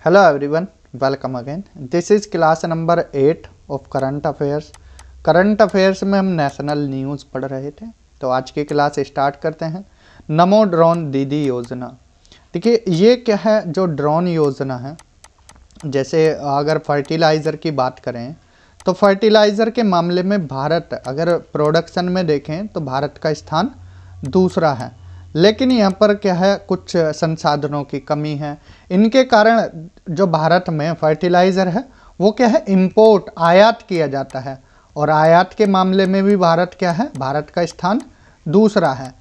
Hello everyone, welcome again. This is class number 8 of current affairs. Current affairs में हम national news पढ़ रहे थे, तो आज की क्लास स्टार्ट करते हैं। नमो ड्रोन दीदी योजना। देखिए ये क्या है, जो ड्रोन योजना है, जैसे अगर फर्टिलाइज़र की बात करें तो फर्टिलाइज़र के मामले में भारत अगर प्रोडक्शन में देखें तो भारत का स्थान दूसरा है। लेकिन यहाँ पर क्या है, कुछ संसाधनों की कमी है। इनके कारण जो भारत में फर्टिलाइज़र है वो क्या है, इंपोर्ट आयात किया जाता है, और आयात के मामले में भी भारत क्या है, भारत का स्थान दूसरा है।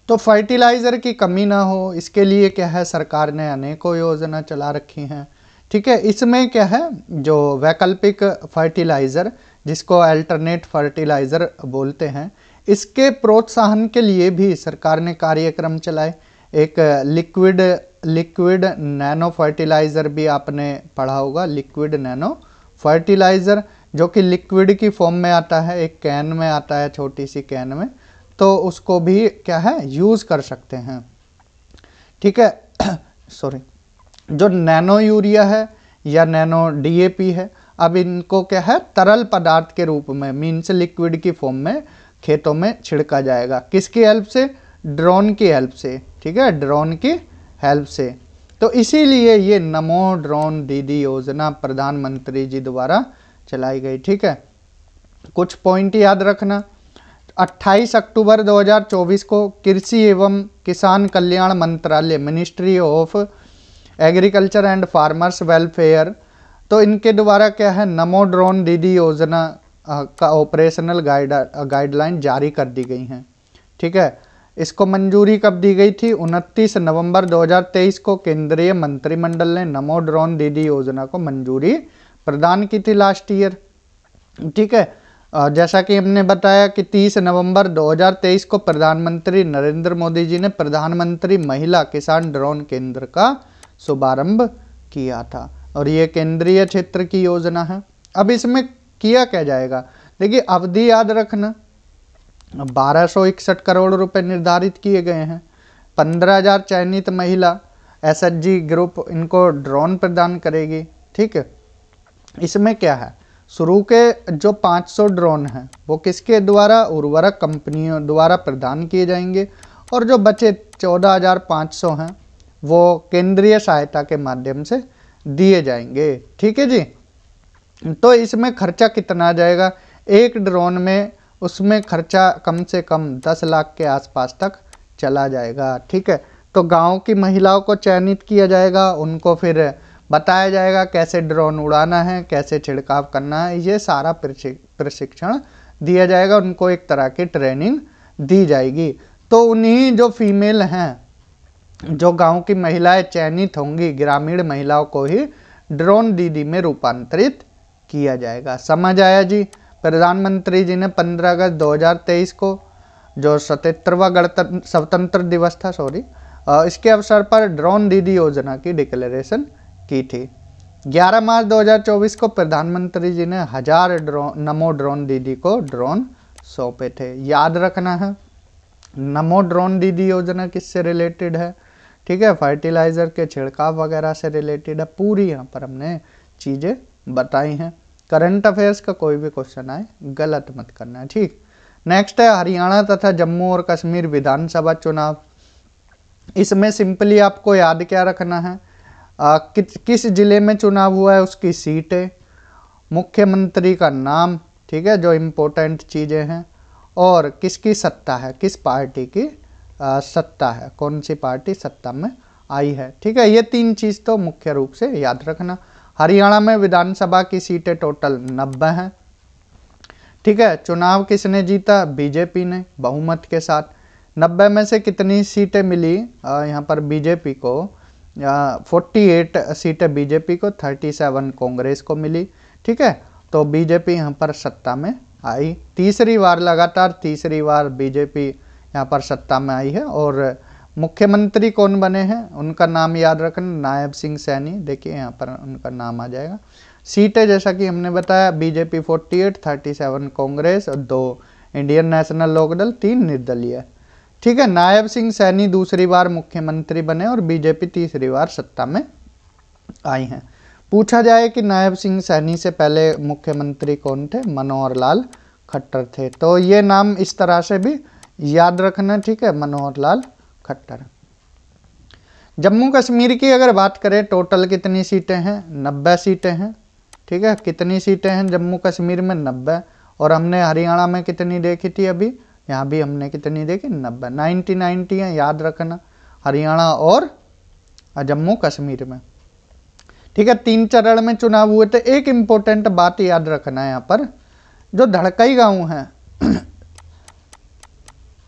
तो फर्टिलाइज़र की कमी ना हो, इसके लिए क्या है, सरकार ने अनेकों योजना चला रखी हैं। ठीक है, इसमें क्या है, जो वैकल्पिक फर्टिलाइज़र जिसको अल्टरनेट फर्टिलाइज़र बोलते हैं, इसके प्रोत्साहन के लिए भी सरकार ने कार्यक्रम चलाए। एक लिक्विड नैनो फर्टिलाइज़र भी आपने पढ़ा होगा, लिक्विड नैनो फर्टिलाइज़र, जो कि लिक्विड की फॉर्म में आता है, एक कैन में आता है, छोटी सी कैन में, तो उसको भी क्या है, यूज़ कर सकते हैं। ठीक है सॉरी, जो नैनो यूरिया है या नैनो डीएपी है, अब इनको क्या है, तरल पदार्थ के रूप में, मीन्स लिक्विड की फॉर्म में खेतों में छिड़का जाएगा। किसकी हेल्प से? ड्रोन की हेल्प से। ठीक है, ड्रोन की हेल्प से। तो इसीलिए ये नमो ड्रोन दीदी योजना प्रधानमंत्री जी द्वारा चलाई गई। ठीक है, कुछ पॉइंट याद रखना। 28 अक्टूबर 2024 को कृषि एवं किसान कल्याण मंत्रालय, ministry of agriculture and farmers welfare, तो इनके द्वारा क्या है, नमो ड्रोन दीदी योजना का ऑपरेशनल गाइडलाइन जारी कर दी गई हैं। ठीक है, इसको मंजूरी कब दी गई थी? 29 नवंबर 2023 को केंद्रीय मंत्रिमंडल ने नमो ड्रोन दीदी योजना को मंजूरी प्रदान की थी लास्ट ईयर। ठीक है, जैसा कि हमने बताया कि 30 नवंबर 2023 को प्रधानमंत्री नरेंद्र मोदी जी ने प्रधानमंत्री महिला किसान ड्रोन केंद्र का शुभारंभ किया था, और ये केंद्रीय क्षेत्र की योजना है। अब इसमें किया क्या जाएगा? देखिए अवधि याद रखना, 1261 करोड़ रुपए निर्धारित किए गए हैं। 15,000 चयनित महिला एसएचजी ग्रुप इनको ड्रोन प्रदान करेगी। ठीक है, इसमें क्या है, शुरू के जो 500 ड्रोन हैं वो किसके द्वारा? उर्वरक कंपनियों द्वारा प्रदान किए जाएंगे, और जो बचे 14,500 हैं वो केंद्रीय सहायता के माध्यम से दिए जाएंगे। ठीक है जी, तो इसमें खर्चा कितना आ जाएगा एक ड्रोन में? उसमें खर्चा कम से कम 10 लाख के आसपास तक चला जाएगा। ठीक है, तो गांव की महिलाओं को चयनित किया जाएगा, उनको फिर बताया जाएगा कैसे ड्रोन उड़ाना है, कैसे छिड़काव करना है, ये सारा प्रशिक्षण दिया जाएगा, उनको एक तरह की ट्रेनिंग दी जाएगी। तो उन्हीं जो फीमेल हैं, जो गांव की महिलाएं चयनित होंगी, ग्रामीण महिलाओं को ही ड्रोन दीदी में रूपांतरित किया जाएगा। समझ आया जी? प्रधानमंत्री जी ने 15 अगस्त 2023 को जो 77वां स्वतंत्र दिवस था, इसके अवसर पर ड्रोन दीदी योजना की डिक्लेरेशन की थी। 11 मार्च 2024 को प्रधानमंत्री जी ने 1000 नमो ड्रोन दीदी को ड्रोन सौंपे थे। याद रखना है, नमो ड्रोन दीदी योजना किससे रिलेटेड है? ठीक है, फर्टिलाइज़र के छिड़काव वगैरह से रिलेटेड है। पूरी यहाँ पर हमने चीज़ें बताई हैं। करंट अफेयर्स का कोई भी क्वेश्चन आए गलत मत करना है। ठीक, नेक्स्ट है हरियाणा तथा जम्मू और कश्मीर विधानसभा चुनाव। इसमें सिंपली आपको याद क्या रखना है, किस जिले में चुनाव हुआ है, उसकी सीटें, मुख्यमंत्री का नाम, ठीक है, जो इम्पोर्टेंट चीज़ें हैं, और किसकी सत्ता है, किस पार्टी की सत्ता है, कौन सी पार्टी सत्ता में आई है। ठीक है, ये 3 चीज़ तो मुख्य रूप से याद रखना। हरियाणा में विधानसभा की सीटें टोटल 90 हैं। ठीक है, चुनाव किसने जीता? बीजेपी ने बहुमत के साथ। 90 में से कितनी सीटें मिली यहाँ पर बीजेपी को? 48 सीटें बीजेपी को, 37 कांग्रेस को मिली। ठीक है, तो बीजेपी यहाँ पर सत्ता में आई, तीसरी बार, लगातार तीसरी बार बीजेपी यहाँ पर सत्ता में आई है। और मुख्यमंत्री कौन बने हैं, उनका नाम याद रखना, नायब सिंह सैनी। देखिए यहाँ पर उनका नाम आ जाएगा। सीटें जैसा कि हमने बताया, बीजेपी 48, 37 कांग्रेस और 2 इंडियन नेशनल लोकदल, 3 निर्दलीय। ठीक है, नायब सिंह सैनी दूसरी बार मुख्यमंत्री बने और बीजेपी तीसरी बार सत्ता में आई हैं। पूछा जाए कि नायब सिंह सैनी से पहले मुख्यमंत्री कौन थे, मनोहर लाल खट्टर थे। तो ये नाम इस तरह से भी याद रखना, ठीक है, मनोहर लाल खट्टर। जम्मू कश्मीर की अगर बात करें, टोटल कितनी सीटें हैं, 90 सीटें हैं, ठीक है। कितनी सीटें हैं जम्मू कश्मीर में, 90। और हमने हरियाणा में कितनी देखी थी अभी, यहाँ भी हमने कितनी देखी, 90। 90 है, याद रखना, हरियाणा और जम्मू कश्मीर में, ठीक है। 3 चरण में चुनाव हुए थे। एक इंपॉर्टेंट बात याद रखना है यहाँ पर, जो धड़कई गांव है,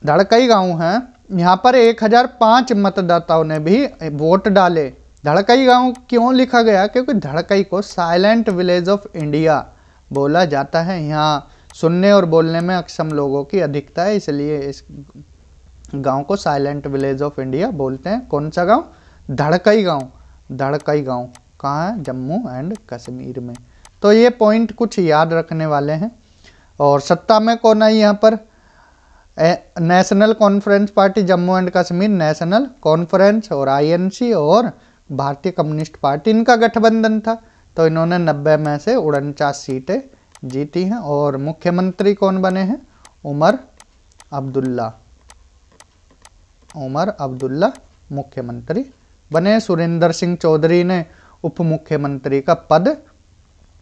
धड़कई गांव है, यहाँ पर 1005 मतदाताओं ने भी वोट डाले। धड़कई गांव क्यों लिखा गया, क्योंकि धड़कई को साइलेंट विलेज ऑफ इंडिया बोला जाता है। यहाँ सुनने और बोलने में अक्षम लोगों की अधिकता है, इसलिए इस गांव को साइलेंट विलेज ऑफ इंडिया बोलते हैं। कौन सा गांव, धड़कई गांव। धड़कई गांव कहाँ है, जम्मू एंड कश्मीर में। तो ये पॉइंट कुछ याद रखने वाले हैं। और सत्ता में कौन आई यहाँ पर, national conference party Jammu and Kashmir, national conference और आईएनसी और भारतीय कम्युनिस्ट पार्टी, इनका गठबंधन था। तो इन्होंने 90 में से 49 सीटें जीती हैं। और मुख्यमंत्री कौन बने हैं, उमर अब्दुल्ला। उमर अब्दुल्ला मुख्यमंत्री बने। सुरेंद्र सिंह चौधरी ने उप मुख्यमंत्री का पद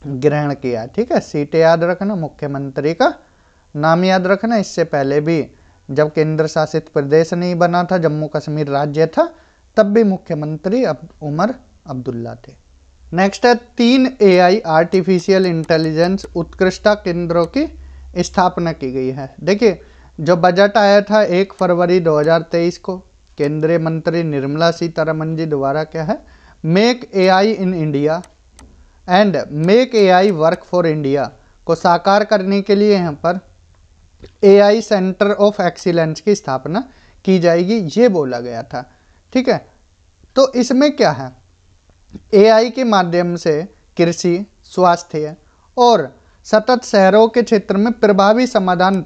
ग्रहण किया, ठीक है। सीटें याद रखना, मुख्यमंत्री का नाम याद रखना। इससे पहले भी जब केंद्र शासित प्रदेश नहीं बना था, जम्मू कश्मीर राज्य था, तब भी मुख्यमंत्री उमर अब्दुल्ला थे। नेक्स्ट है 3 AI आर्टिफिशियल इंटेलिजेंस उत्कृष्टता केंद्रों की स्थापना की गई है। देखिए, जो बजट आया था 1 फरवरी 2023 को, केंद्रीय मंत्री निर्मला सीतारमन जी द्वारा क्या है, make AI in India and make AI work for India को साकार करने के लिए यहाँ पर AI सेंटर ऑफ एक्सीलेंस की स्थापना की जाएगी, ये बोला गया था, ठीक है। तो इसमें क्या है, AI के माध्यम से कृषि, स्वास्थ्य और सतत शहरों के क्षेत्र में प्रभावी समाधान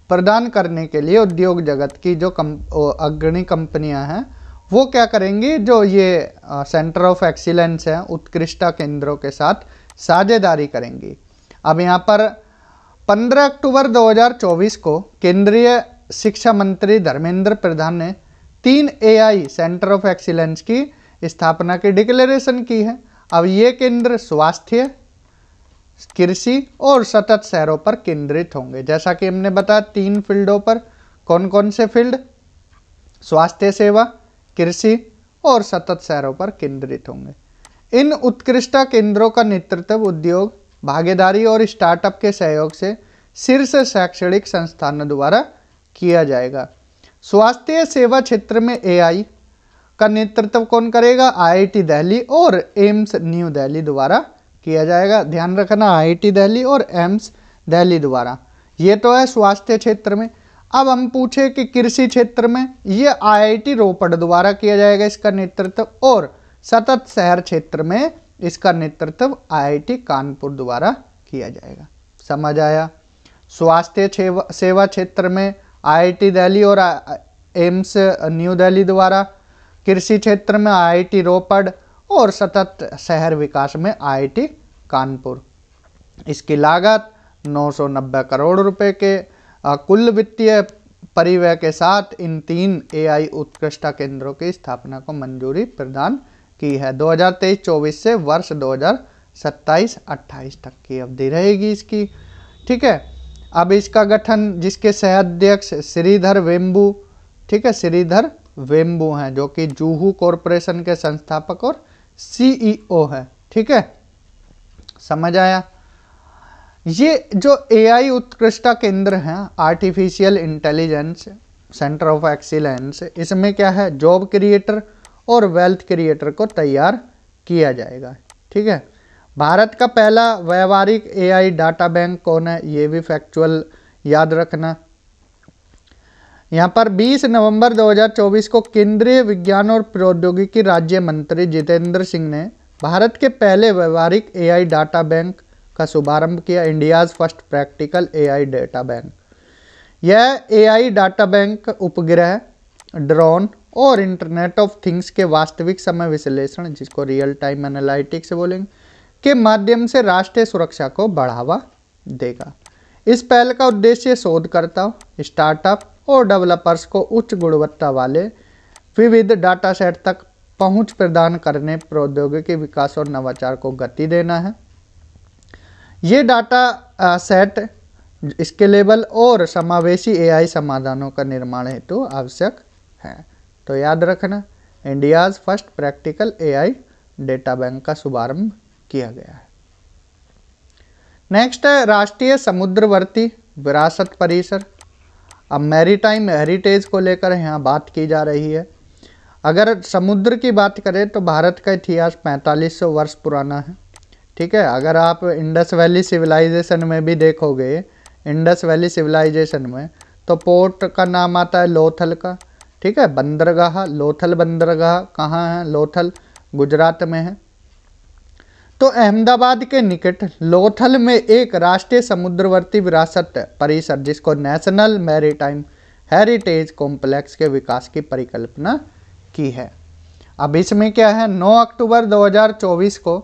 प्रदान करने के लिए उद्योग जगत की जो अग्रणी कंपनियां हैं, वो क्या करेंगी, जो ये सेंटर ऑफ एक्सीलेंस है, उत्कृष्टता केंद्रों के साथ साझेदारी करेंगी। अब यहाँ पर 15 अक्टूबर 2024 को केंद्रीय शिक्षा मंत्री धर्मेंद्र प्रधान ने 3 AI सेंटर ऑफ एक्सीलेंस की स्थापना की डिक्लेरेशन की है। अब ये केंद्र स्वास्थ्य, कृषि और सतत शहरों पर केंद्रित होंगे। जैसा कि हमने बताया 3 फील्डों पर, कौन कौन से फील्ड, स्वास्थ्य सेवा, कृषि और सतत शहरों पर केंद्रित होंगे। इन उत्कृष्टता केंद्रों का नेतृत्व उद्योग, भागीदारी और स्टार्टअप के सहयोग से शीर्ष शैक्षणिक संस्थानों द्वारा किया जाएगा। स्वास्थ्य सेवा क्षेत्र में AI का नेतृत्व कौन करेगा, IIT दिल्ली और एम्स न्यू दिल्ली द्वारा किया जाएगा। ध्यान रखना, IIT दिल्ली और एम्स दिल्ली द्वारा। ये तो है स्वास्थ्य क्षेत्र में। अब हम पूछे कि कृषि क्षेत्र में, ये IIT रोपड़ द्वारा किया जाएगा इसका नेतृत्व, और सतत शहर क्षेत्र में इसका नेतृत्व IIT कानपुर द्वारा किया जाएगा। समझ आया। स्वास्थ्य सेवा क्षेत्र में IIT दिल्ली और एम्स न्यू दिल्ली द्वारा, कृषि क्षेत्र में IIT रोपड़ और सतत शहर विकास में IIT कानपुर। इसकी लागत 990 करोड़ रुपए के कुल वित्तीय परिव्यय के साथ इन 3 AI उत्कृष्टता केंद्रों की स्थापना को मंजूरी प्रदान की है। 2023-24 से वर्ष 2027-28 तक की अवधि रहेगी इसकी, ठीक है। अब इसका गठन, जिसके सह अध्यक्ष श्रीधर वेम्बू, ठीक है, श्रीधर वेम्बू हैं, जो कि जुहू कॉरपोरेशन के संस्थापक और CEO है, ठीक है। समझ आया। ये जो AI उत्कृष्टता केंद्र हैं, artificial intelligence centre of excellence, इसमें क्या है, जॉब क्रिएटर और वेल्थ क्रिएटर को तैयार किया जाएगा, ठीक है। भारत का पहला व्यावहारिक AI डाटा बैंक कौन है, ये भी फैक्चुअल याद रखना। यहाँ पर 20 नवंबर 2024 को केंद्रीय विज्ञान और प्रौद्योगिकी राज्य मंत्री जितेंद्र सिंह ने भारत के पहले व्यावहारिक AI डाटा बैंक का शुभारंभ किया, India's first practical AI data bank. यह AI डाटा बैंक उपग्रह, ड्रोन और इंटरनेट ऑफ थिंग्स के वास्तविक समय विश्लेषण, जिसको रियल टाइम एनालिटिक्स बोलेंगे, के माध्यम से राष्ट्रीय सुरक्षा को बढ़ावा देगा। इस पहल का उद्देश्य शोधकर्ताओं, स्टार्टअप और डेवलपर्स को उच्च गुणवत्ता वाले विविध डाटा सेट तक पहुंच प्रदान करने, प्रौद्योगिकी विकास और नवाचार को गति देना है। ये डाटा सेट स्केलेबल और समावेशी एआई समाधानों का निर्माण हेतु आवश्यक है। तो याद रखना, India's first practical AI data bank का शुभारंभ किया गया है। नेक्स्ट है राष्ट्रीय समुद्रवर्ती विरासत परिसर। अब मैरीटाइम हेरिटेज को लेकर यहाँ बात की जा रही है। अगर समुद्र की बात करें तो भारत का इतिहास 4500 वर्ष पुराना है। ठीक है, अगर आप इंडस वैली सिविलाइजेशन में भी देखोगे, इंडस वैली सिविलाइजेशन में तो पोर्ट का नाम आता है लोथल का। ठीक है, बंदरगाह, लोथल बंदरगाह कहाँ है? लोथल गुजरात में है। तो अहमदाबाद के निकट लोथल में एक राष्ट्रीय समुद्रवर्ती विरासत परिसर, जिसको नेशनल मैरीटाइम हेरिटेज कॉम्प्लेक्स के विकास की परिकल्पना की है। अब इसमें क्या है, 9 अक्टूबर 2024 को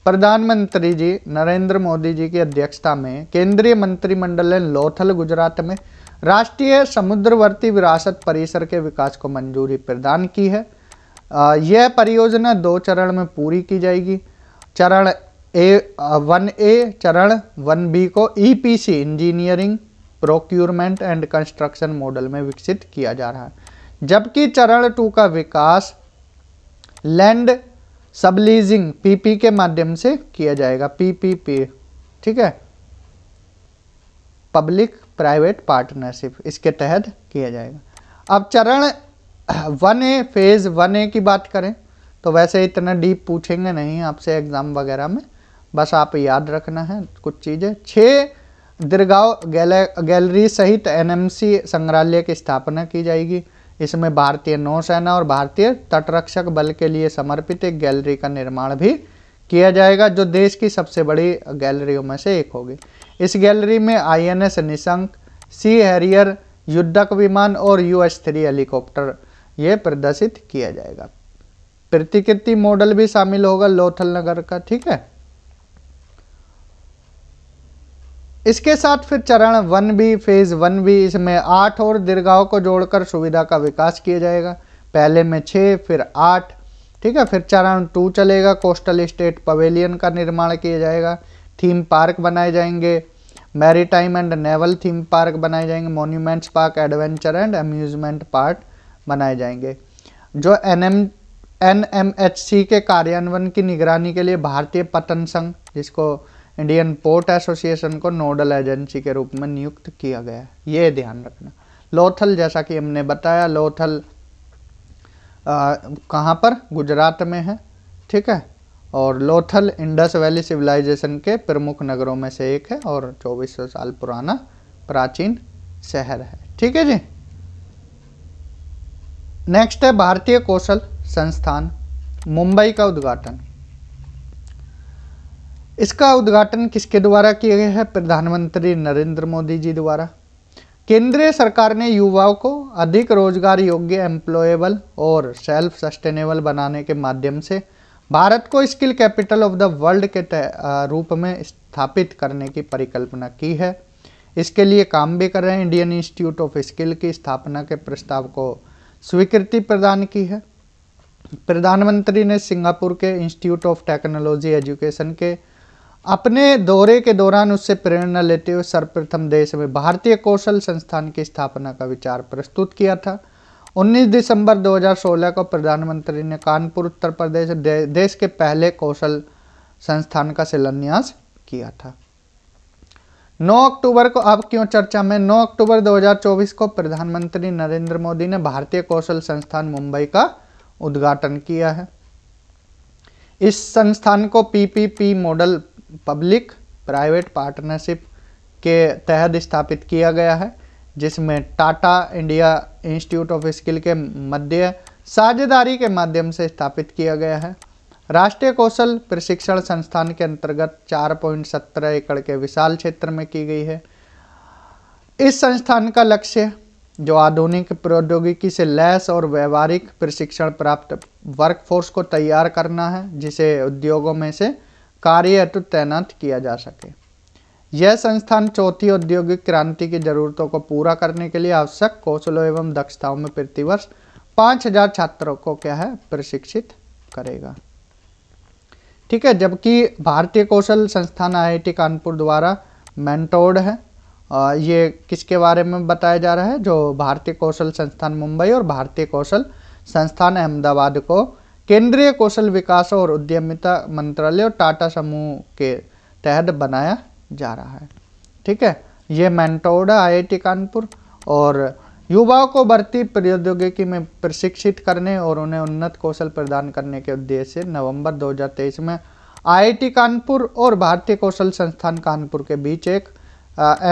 प्रधानमंत्री जी नरेंद्र मोदी जी की अध्यक्षता में केंद्रीय मंत्रिमंडल ने लोथल गुजरात में राष्ट्रीय समुद्रवर्ती विरासत परिसर के विकास को मंजूरी प्रदान की है। यह परियोजना 2 चरण में पूरी की जाएगी। चरण 1A, चरण 1B को EPC engineering, procurement and construction model में विकसित किया जा रहा है, जबकि चरण 2 का विकास लैंड सबलीजिंग PP के माध्यम से किया जाएगा। PPP, ठीक है, पब्लिक प्राइवेट पार्टनरशिप, इसके तहत किया जाएगा। अब चरण 1A, फेज 1A की बात करें तो वैसे इतना डीप पूछेंगे नहीं आपसे एग्जाम वगैरह में, बस आप याद रखना है कुछ चीज़ें। 6 दीर्घाव गैलरी सहित NMC संग्रहालय की स्थापना की जाएगी। इसमें भारतीय नौसेना और भारतीय तटरक्षक बल के लिए समर्पित एक गैलरी का निर्माण भी किया जाएगा, जो देश की सबसे बड़ी गैलरियों में से एक होगी। इस गैलरी में INS निशंक, सी हैरियर युद्धक विमान और US-3 हेलीकॉप्टर ये प्रदर्शित किया जाएगा। प्रतिकृति मॉडल भी शामिल होगा लोथल नगर का। ठीक है, इसके साथ फिर चरण 1B, फेज 1B, इसमें 8 और दीर्घाओं को जोड़कर सुविधा का विकास किया जाएगा। पहले में 6, फिर 8। ठीक है, फिर चरण 2 चलेगा, कोस्टल स्टेट पवेलियन का निर्माण किया जाएगा, थीम पार्क बनाए जाएंगे, maritime and naval theme park बनाए जाएंगे, monuments park, adventure and amusement park बनाए जाएंगे। जो NMHC के कार्यान्वयन की निगरानी के लिए भारतीय पत्तन संघ, जिसको इंडियन पोर्ट एसोसिएशन को नोडल एजेंसी के रूप में नियुक्त किया गया है, ये ध्यान रखना। लोथल, जैसा कि हमने बताया, लोथल कहाँ पर? गुजरात में है। ठीक है, और लोथल इंडस वैली सिविलाइजेशन के प्रमुख नगरों में से एक है और 2400 साल पुराना प्राचीन शहर है। ठीक है जी। नेक्स्ट है भारतीय कौशल संस्थान मुंबई का उद्घाटन। इसका उद्घाटन किसके द्वारा किया गया है? प्रधानमंत्री नरेंद्र मोदी जी द्वारा। केंद्रीय सरकार ने युवाओं को अधिक रोजगार योग्य, एम्प्लॉयबल और सेल्फ सस्टेनेबल बनाने के माध्यम से भारत को skill capital of the world के रूप में स्थापित करने की परिकल्पना की है। इसके लिए काम भी कर रहे हैं। इंडियन इंस्टीट्यूट ऑफ स्किल की स्थापना के प्रस्ताव को स्वीकृति प्रदान की है। प्रधानमंत्री ने सिंगापुर के इंस्टीट्यूट ऑफ टेक्नोलॉजी एजुकेशन के अपने दौरे के दौरान उससे प्रेरणा लेते हुए सर्वप्रथम देश में भारतीय कौशल संस्थान की स्थापना का विचार प्रस्तुत किया था। 19 दिसंबर 2016 को प्रधानमंत्री ने कानपुर उत्तर प्रदेश देश के पहले कौशल संस्थान का शिलान्यास किया था। 9 अक्टूबर को, अब क्यों चर्चा में, 9 अक्टूबर 2024 को प्रधानमंत्री नरेंद्र मोदी ने भारतीय कौशल संस्थान मुंबई का उद्घाटन किया है। इस संस्थान को PPP model, public private partnership के तहत स्थापित किया गया है, जिसमें Tata India institute of skill के मध्य साझेदारी के माध्यम से स्थापित किया गया है। राष्ट्रीय कौशल प्रशिक्षण संस्थान के अंतर्गत 4.17 एकड़ के विशाल क्षेत्र में की गई है। इस संस्थान का लक्ष्य जो आधुनिक प्रौद्योगिकी से लैस और व्यवहारिक प्रशिक्षण प्राप्त वर्कफोर्स को तैयार करना है, जिसे उद्योगों में से कार्य हेतु तैनात किया जा सके। यह संस्थान चौथी औद्योगिक क्रांति की जरूरतों को पूरा करने के लिए आवश्यक कौशलों एवं दक्षताओं में प्रतिवर्ष 5000 छात्रों को क्या है, प्रशिक्षित करेगा। ठीक है, जबकि भारतीय कौशल संस्थान IIT कानपुर द्वारा मेंटोर्ड है। ये किसके बारे में बताया जा रहा है, जो भारतीय कौशल संस्थान मुंबई और भारतीय कौशल संस्थान अहमदाबाद को केंद्रीय कौशल विकास और उद्यमिता मंत्रालय और टाटा समूह के तहत बनाया जा रहा है। ठीक है, ये मेंटोर्ड है IIT कानपुर और युवाओं को बढ़ती प्रौद्योगिकी में प्रशिक्षित करने और उन्हें उन्नत कौशल प्रदान करने के उद्देश्य से नवंबर 2023 में IIT कानपुर और भारतीय कौशल संस्थान कानपुर के बीच एक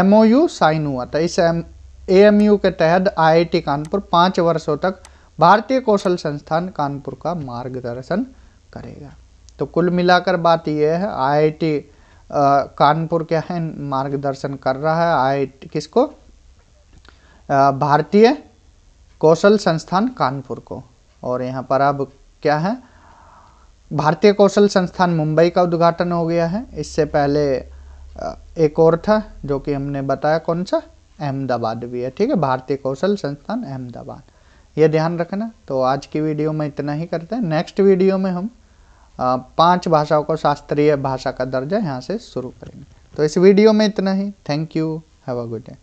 MOU साइन हुआ था। इस AMU के तहत IIT कानपुर 5 वर्षों तक भारतीय कौशल संस्थान कानपुर का मार्गदर्शन करेगा। तो कुल मिलाकर बात यह है, IIT कानपुर क्या है, मार्गदर्शन कर रहा है IIT किसको, भारतीय कौशल संस्थान कानपुर को। और यहाँ पर अब क्या है, भारतीय कौशल संस्थान मुंबई का उद्घाटन हो गया है। इससे पहले एक और था जो कि हमने बताया, कौन सा, अहमदाबाद भी है। ठीक है, भारतीय कौशल संस्थान अहमदाबाद, ये ध्यान रखना। तो आज की वीडियो में इतना ही करते हैं। नेक्स्ट वीडियो में हम 5 भाषाओं को शास्त्रीय भाषा का दर्जा यहाँ से शुरू करेंगे। तो इस वीडियो में इतना ही। Thank you, have a good day.